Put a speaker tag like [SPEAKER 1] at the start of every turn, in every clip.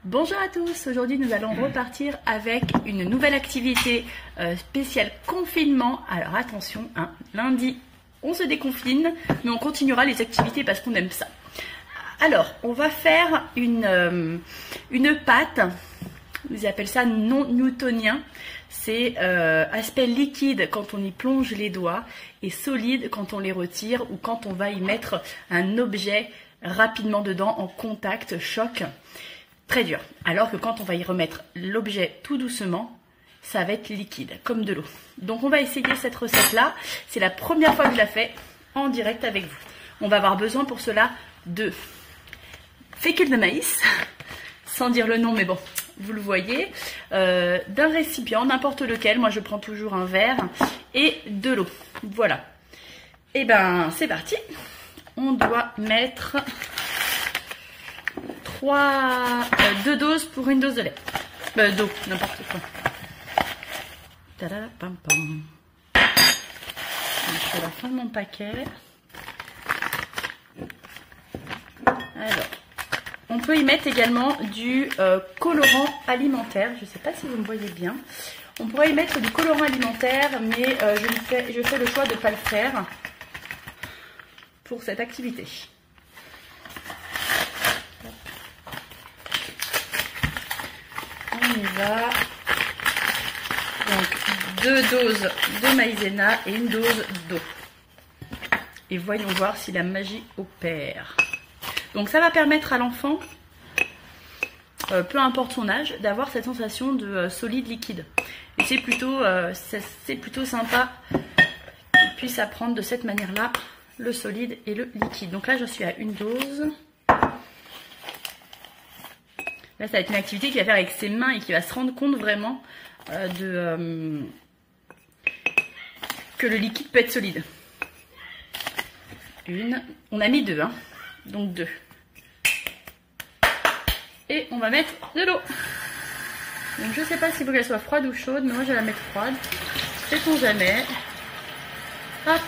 [SPEAKER 1] Bonjour à tous, aujourd'hui nous allons repartir avec une nouvelle activité spéciale confinement. Alors attention, hein, lundi on se déconfine, mais on continuera les activités parce qu'on aime ça. Alors on va faire une pâte, ils appellent ça non newtonien. C'est aspect liquide quand on y plonge les doigts et solide quand on les retire ou quand on va y mettre un objet rapidement dedans en contact, choc. Très dur. Alors que quand on va y remettre l'objet tout doucement, ça va être liquide, comme de l'eau. Donc on va essayer cette recette-là. C'est la première fois que je la fais en direct avec vous. On va avoir besoin pour cela de fécule de maïs, sans dire le nom, mais bon, vous le voyez, d'un récipient, n'importe lequel. Moi, je prends toujours un verre et de l'eau. Voilà. Et ben, c'est parti. On doit mettre 2 doses pour une dose de lait. D'eau, n'importe quoi. Pam, pam. Je suis à la fin de mon paquet. Alors, on peut y mettre également du colorant alimentaire. Je ne sais pas si vous me voyez bien. On pourrait y mettre du colorant alimentaire, mais je fais le choix de ne pas le faire pour cette activité. On y va. Donc 2 doses de maïzena et une dose d'eau. Et voyons voir si la magie opère. Donc ça va permettre à l'enfant, peu importe son âge, d'avoir cette sensation de solide liquide. Et c'est plutôt sympa qu'il puisse apprendre de cette manière-là le solide et le liquide. Donc là je suis à une dose. Là, ça va être une activité qu'il va faire avec ses mains et qui va se rendre compte vraiment que le liquide peut être solide. On a mis 2, hein, donc 2. Et on va mettre de l'eau. Donc je ne sais pas s'il faut qu'elle soit froide ou chaude, mais moi je vais la mettre froide. Sait-on jamais. Hop.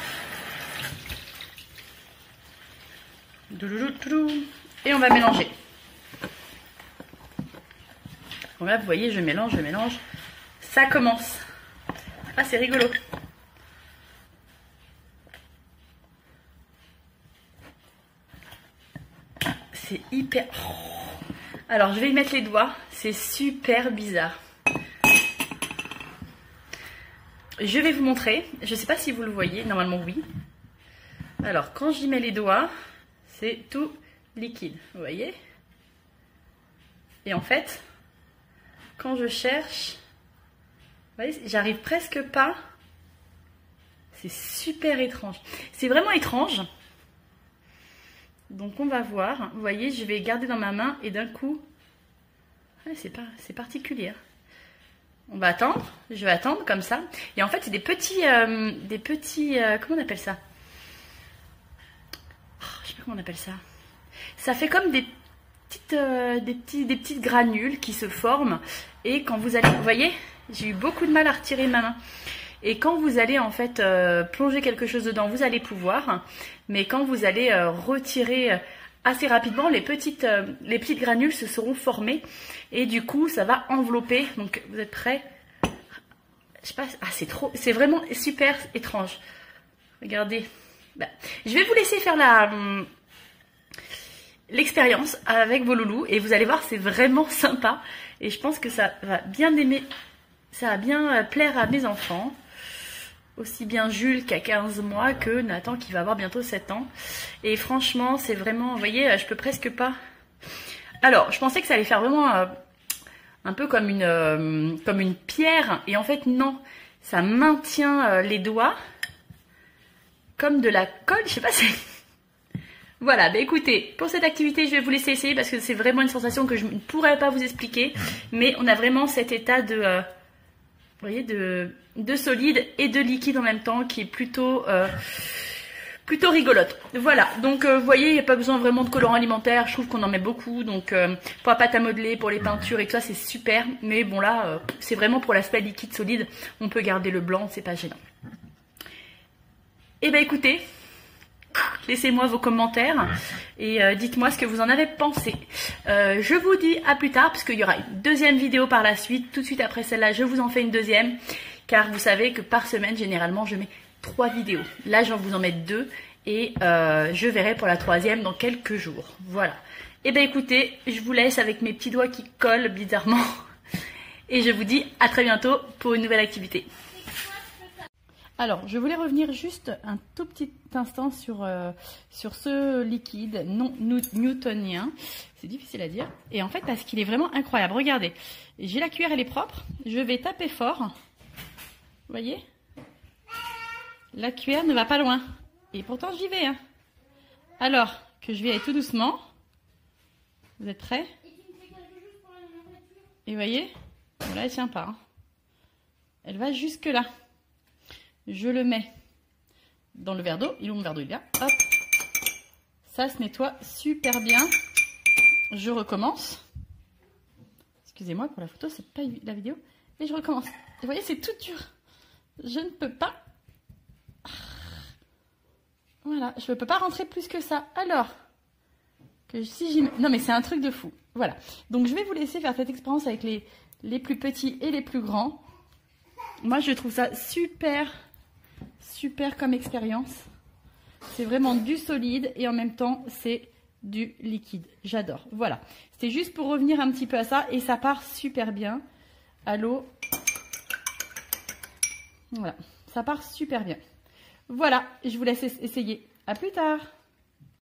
[SPEAKER 1] Et on va mélanger. Bon là, vous voyez, je mélange. Ça commence. Ah, c'est rigolo. C'est hyper... Alors, je vais y mettre les doigts. C'est super bizarre. Je vais vous montrer. Je ne sais pas si vous le voyez. Normalement, oui. Alors, quand j'y mets les doigts, c'est tout liquide. Vous voyez? Et en fait... Quand je cherche, vous voyez, j'arrive presque pas. C'est super étrange. C'est vraiment étrange. Donc on va voir. Vous voyez, je vais garder dans ma main et d'un coup, ouais, c'est particulier. On va attendre. Je vais attendre comme ça. Et en fait, c'est des petits, comment on appelle ça? Je sais pas comment on appelle ça. Ça fait comme des petites granules qui se forment et quand vous allez, vous voyez, j'ai eu beaucoup de mal à retirer ma main et quand vous allez en fait plonger quelque chose dedans, vous allez pouvoir, mais quand vous allez retirer assez rapidement, les petites granules se seront formées et du coup ça va envelopper. Donc vous êtes prêts? Je sais pas, ah, c'est vraiment super étrange. Regardez, je vais vous laisser faire l'expérience avec vos loulous et vous allez voir, c'est vraiment sympa et je pense que ça va bien plaire à mes enfants, aussi bien Jules qui a 15 mois que Nathan qui va avoir bientôt 7 ans et franchement c'est vraiment, vous voyez, je peux presque pas. Alors je pensais que ça allait faire vraiment un peu comme une pierre et en fait non, ça maintient les doigts comme de la colle, je sais pas si... Voilà, bah écoutez, pour cette activité, je vais vous laisser essayer parce que c'est vraiment une sensation que je ne pourrais pas vous expliquer. Mais on a vraiment cet état de, vous voyez, de solide et de liquide en même temps qui est plutôt rigolote. Voilà, donc vous voyez, il n'y a pas besoin vraiment de colorant alimentaire. Je trouve qu'on en met beaucoup. Donc pour la pâte à modeler, pour les peintures et tout ça, c'est super. Mais bon là, c'est vraiment pour l'aspect liquide solide. On peut garder le blanc, c'est pas gênant. Et bah écoutez... laissez-moi vos commentaires et dites-moi ce que vous en avez pensé. Je vous dis à plus tard parce qu'il y aura une deuxième vidéo par la suite. Tout de suite après celle-là, je vous en fais une deuxième car vous savez que par semaine, généralement, je mets 3 vidéos. Là, je vais vous en mettre 2 et je verrai pour la troisième dans quelques jours. Voilà. Et bien écoutez, je vous laisse avec mes petits doigts qui collent bizarrement et je vous dis à très bientôt pour une nouvelle activité. Alors, je voulais revenir juste un tout petit instant sur ce liquide non newtonien. C'est difficile à dire. Et en fait, parce qu'il est vraiment incroyable. Regardez, j'ai la cuillère, elle est propre. Je vais taper fort. Vous voyez? La cuillère ne va pas loin. Et pourtant, j'y vais. Hein. Alors que je vais aller tout doucement. Vous êtes prêts? Et vous voyez? Bon, là, elle ne tient pas. Hein. Elle va jusque là. Je le mets dans le verre d'eau. Il est où mon verre d'eau? Il est là. Hop. Ça se nettoie super bien. Je recommence. Excusez-moi pour la photo, c'est pas la vidéo. Et je recommence. Vous voyez, c'est tout dur. Je ne peux pas. Voilà, je ne peux pas rentrer plus que ça. Alors, que si j'y mets... Non mais c'est un truc de fou. Voilà. Donc je vais vous laisser faire cette expérience avec les plus petits et les plus grands. Moi, je trouve ça super comme expérience. C'est vraiment du solide et en même temps, c'est du liquide. J'adore. Voilà. C'était juste pour revenir un petit peu à ça et ça part super bien à l'eau. Voilà. Ça part super bien. Voilà. Je vous laisse essayer. À plus tard.